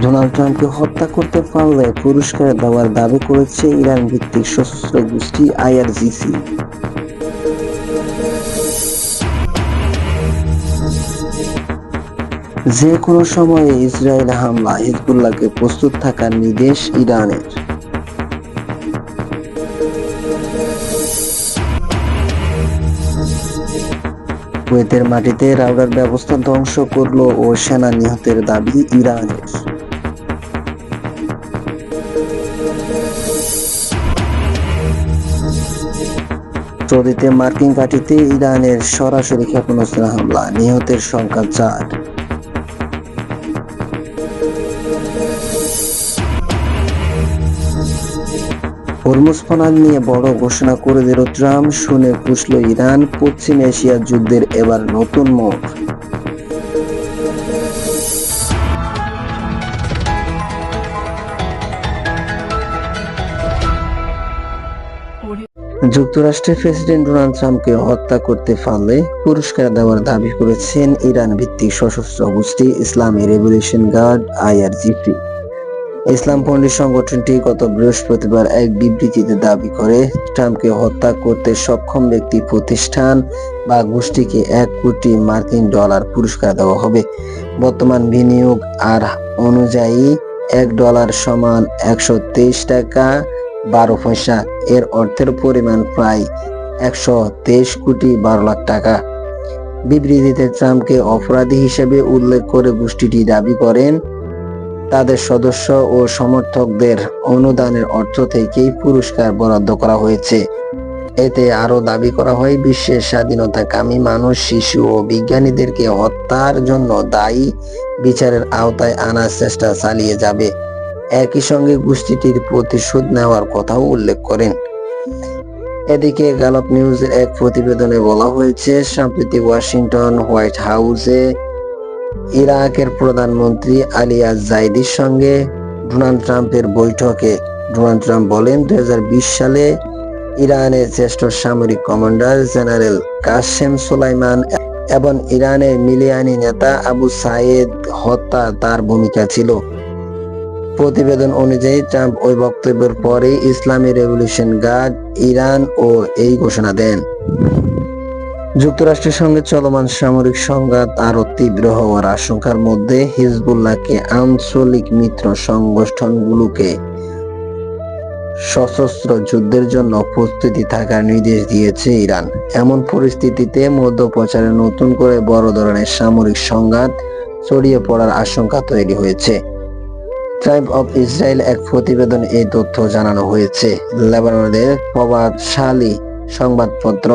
Donald ট্রাম্পকে হত্যা করতে পারলে পুরস্কার দেওয়ার দাবি করেছে ইরান ভিত্তিক সশস্ত্র গোষ্ঠী আইআরজিসি। যে কোনো সময়ে ইসরায়েল হামলা, হিজবুল্লাহকে প্রস্তুত থাকার নির্দেশ ইরানের। কুয়েতের মাটিতে রাডার ব্যবস্থা ধ্বংস করল ও সেনা নিহতের দাবি ইরানের। সৌদিতে মার্কিন ঘাঁটিতে ইরানের সরাসরি ক্ষেপণাস্ত্র হামলা, নিহতের সংখ্যা 4। হরমুজ প্রণালী নিয়ে বড় ঘোষণা করে দিল ট্রাম্প, শুনে ফুঁসল ইরান। পশ্চিম এশিয়ার যুদ্ধের এবার নতুন মোড়। যুক্তরাষ্ট্রের প্রেসিডেন্ট ডোনাল্ড ট্রাম্পকে হত্যা করতে পারলে পুরস্কার দেওয়ার দাবি করেছেন ইরান ভিত্তিক সশস্ত্র গোষ্ঠী ইসলামী রেভলিউশন গার্ড আইআরজিসি। ইসলামপন্থী সংগঠনটি গত বৃহস্পতিবার এক বিবৃতিতে দাবি করে, ট্রাম্পকে হত্যা করতে সক্ষম ব্যক্তি, প্রতিষ্ঠান বা গোষ্ঠীকে $1 কোটি পুরস্কার দেওয়া হবে। বর্তমান বিনিয়োগ আর অনুযায়ী $1 সমান 123 টাকা 12 পয়সা। এর অর্থের পরিমাণ প্রায় 123 কোটি 12 লাখ টাকা। বিবৃতিতে ট্রাম্পকে অপরাধী হিসেবে উল্লেখ করে গোষ্ঠীটি দাবি করেন, তাদের সদস্য ও সমর্থকদের অনুদানের অর্থ থেকেই পুরস্কার বরাদ্দ করা হয়েছে। এতে আরো দাবি করা হয়, বিশ্বের স্বাধীনতাকামী মানুষ, শিশু ও বিজ্ঞানীদেরকে হত্যার জন্য দায়ী বিচারের আওতায় আনার চেষ্টা চালিয়ে যাবে। একই সঙ্গে গোষ্ঠীটির প্রতিশোধ নেওয়ার কথাও উল্লেখ করেন। এদিকে গ্যালপ নিউজের এক প্রতিবেদনে বলা হয়েছে, সম্প্রতি ওয়াশিংটন হোয়াইট হাউসে ইরাকের প্রধানমন্ত্রী আলী আল-জাইদির সঙ্গে ডোনাল্ড ট্রাম্পের বৈঠকে ডোনাল্ড ট্রাম্প বলেন, 2020 সালে ইরানের জ্যেষ্ঠ সামরিক কমান্ডার জেনারেল কাসেম সোলাইমান এবং ইরানের মিলিয়ানি নেতা আবু সাইদ হত্যা তার ভূমিকা ছিল। প্রতিবেদন অনুযায়ী ট্রাম্প ওই বক্তব্যের পরে ইসলামী রেভলিউশন গার্ড ইরান ও এই ঘোষণা দেন। যুক্তরাষ্ট্রের সঙ্গে চলমান সামরিক সংঘাত আরো তীব্র হওয়ার আশঙ্কার মধ্যে হিজবুল্লাহকে আঞ্চলিক মিত্র সংগঠনগুলোকে সশস্ত্র যুদ্ধের জন্য প্রস্তুতি থাকার নির্দেশ দিয়েছে ইরান। এমন পরিস্থিতিতে মধ্যপ্রাচ্যে নতুন করে বড় ধরনের সামরিক সংঘাত ছড়িয়ে পড়ার আশঙ্কা তৈরি হয়েছে। টাইমস অফ ইসরায়েল এক প্রতিবেদনে এই তথ্য জানানো হয়েছে। লেবাননের প্রভাবশালী সংবাদপত্র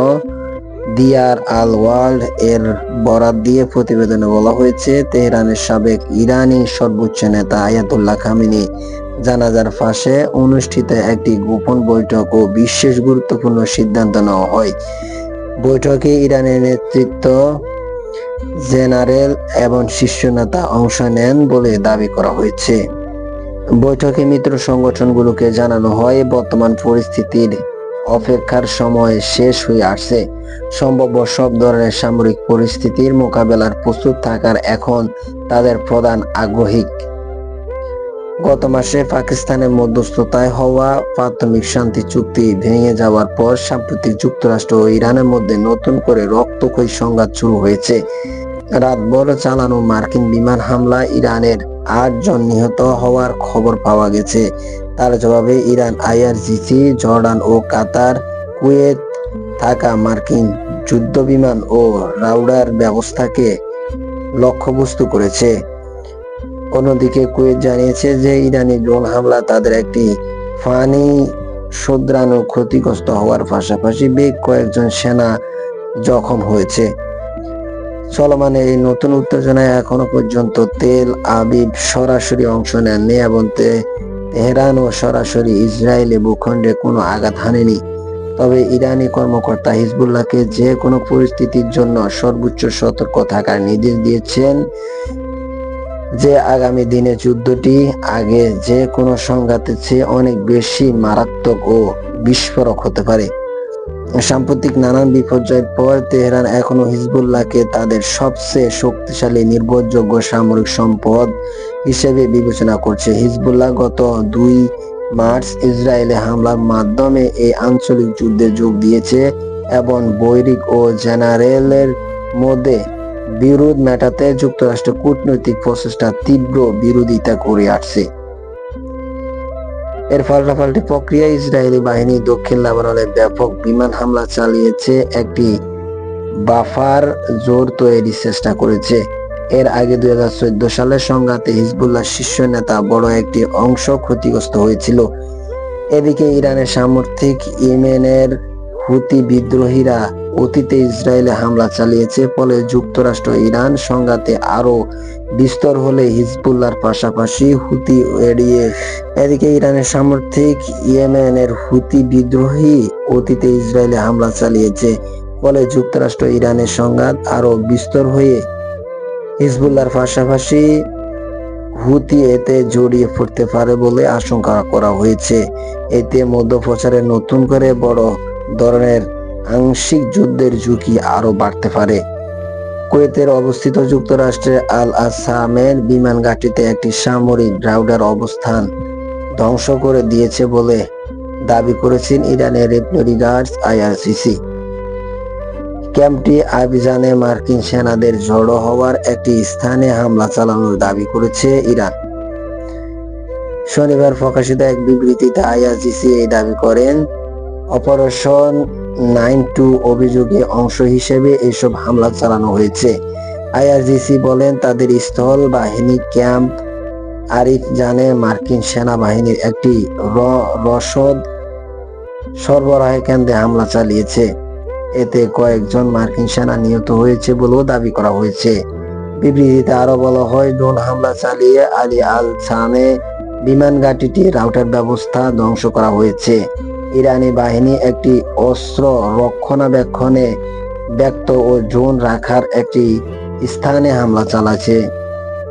দিয়ার আল ওয়ার্ল্ড এর বরাত দিয়ে প্রতিবেদনে বলা হয়েছে, তেহরানের সাবেক ইরানি সর্বোচ্চ নেতা আয়াতুল্লাহ খামেনি জানাজার পাশে অনুষ্ঠিত একটি গোপন বৈঠক ও বিশেষ গুরুত্বপূর্ণ সিদ্ধান্ত নেওয়া হয়। বৈঠকে ইরানের নেতৃত্ব, জেনারেল এবং শীর্ষ নেতা অংশ নেন বলে দাবি করা হয়েছে। বৈঠকে মিত্র সংগঠনগুলোকে জানানো হয়, বর্তমান পরিস্থিতির অপেক্ষার সময় শেষ হয়ে আসছে। সম্ভাব্য সব ধরনের সামরিক পরিস্থিতির মোকাবেলার প্রস্তুত থাকার এখন তাদের প্রধান আগ্রহী। গত মাসে পাকিস্তানের মধ্যস্থতায় হওয়া প্রাথমিক শান্তি চুক্তি ভেঙে যাওয়ার পর সাম্প্রতিক যুক্তরাষ্ট্র ও ইরানের মধ্যে নতুন করে রক্তক্ষয়ী সংঘাত শুরু হয়েছে। রাতভর চালানো মার্কিন বিমান হামলা ইরানের 8 জন নিহত হওয়ার খবর পাওয়া গেছে। তার জবাবে ইরান আইআরজিসি, জর্ডান ও কাতার, কুয়েত থাকা মার্কিন যুদ্ধ বিমান ও রাডার ব্যবস্থাকে লক্ষ্যবস্তু করেছে। অন্যদিকে কুয়েত জানিয়েছে যে ইরানি ড্রোন হামলা তাদের একটি ফানি শোধরানো ক্ষতিগ্রস্ত হওয়ার পাশাপাশি বেশ কয়েকজন সেনা জখম হয়েছে। চলমান এই নতুন উত্তেজনায় এখনো পর্যন্ত তেল আবিব সরাসরি অংশ নেননি এবং তেহরানও সরাসরি ইসরায়েলি ভূখণ্ডে কোনো আঘাত হানেনি। তবে ইরানি কর্মকর্তা হিজবুল্লাহকে যে কোনো পরিস্থিতির জন্য সর্বোচ্চ সতর্ক থাকার নির্দেশ দিয়েছেন, যে আগামী দিনে যুদ্ধটি আগে যে কোনো সংঘাতের চেয়ে অনেক বেশি মারাত্মক ও বিস্ফোরক হতে পারে। সাম্প্রতিক নানান বিপর্যয়ের পর তেহরান এখনো হিজবুল্লাহকে তাদের সবচেয়ে শক্তিশালী নির্ভরযোগ্য সামরিক সম্পদ হিসেবে বিবেচনা করছে। হিজবুল্লাহ গত 2 মার্চ ইসরায়েলে হামলার মাধ্যমে এই আঞ্চলিক যুদ্ধে যোগ দিয়েছে এবং বৈরিক ও জেনারেলের মধ্যে বিরোধ মেটাতে যুক্তরাষ্ট্রের কূটনৈতিক প্রচেষ্টার তীব্র বিরোধিতা করে আসছে। এর পাল্টাপাল্টি প্রক্রিয়ায় ইসরায়েলি বাহিনী দক্ষিণ লেবাননে ব্যাপক বিমান হামলা চালিয়েছে, একটি বাফার জোন তৈরির চেষ্টা করেছে। এর আগে 2014 সালের সংঘাতে হিজবুল্লাহ শীর্ষ নেতা বড় একটি অংশ ক্ষতিগ্রস্ত হয়েছিল। এদিকে ইরানের সামর্থিক ইয়েমেনের হুতি বিদ্রোহীরা অতীতে ইসরায়েলে হামলা চালিয়েছে, ফলে যুক্তরাষ্ট্র ইরান সংঘাতে আরো বিস্তর হলে হিজবুল্লাহর পাশাপাশি হুতি এড়িয়ে। এদিকে ইরানের সামর্থিক ইয়েমেনের হুতি বিদ্রোহী অতীতে ইসরায়েলে হামলা চালিয়েছে, ফলে যুক্তরাষ্ট্র ইরানের সংঘাত আরো বিস্তর হয়ে হিজবুল্লাহর পাশাপাশি হুতি এতে জড়িয়ে পড়তে পারে বলে আশঙ্কা করা হয়েছে। এতে মধ্যপ্রাচ্যে নতুন করে বড় ধরনের আংশিক যুদ্ধের ঝুঁকি আরো বাড়তে পারে। কুয়েতের অবস্থিত যুক্তরাষ্ট্রের আল আসামের বিমান ঘাঁটিতে একটি সামরিক গ্রাউন্ডার অবস্থান ধ্বংস করে দিয়েছে বলে দাবি করেছেন ইরানের রেভলিউশনারি গার্ডস আইআরজিসি। ক্যাম্পটি আবিজানে মার্কিন সেনাদের জড়ো হওয়ার একটি স্থানে হামলা চালানোর দাবি করেছে ইরান। শনিবার প্রকাশিত এক বিবৃতিতে আইআরজিসি এই দাবি করেন। অপারেশন 92 অভিযোগে অংশ হিসেবে এসব হামলা চালানো হয়েছে। আইআরজিসি বলেন, তাদের স্থল বাহিনী ক্যাম্প আরিফ জানে মার্কিন সেনাবাহিনীর একটি রসদ সরবরাহ কেন্দ্রে হামলা চালিয়েছে। এতে কয়েকজন মার্কিন সেনা নিহত হয়েছে বলেও দাবি করা হয়েছে। বিবৃতিতে আরো বলা হয়, ড্রোন হামলা চালিয়ে আলী আল সানে বিমান ঘাঁটিটি রাউটার ব্যবস্থা ধ্বংস করা হয়েছে। ইরানি বাহিনী একটি অস্ত্র রক্ষণাবেক্ষণে ব্যক্ত ও ড্রোন রাখার একটি স্থানে হামলা চালাচ্ছে।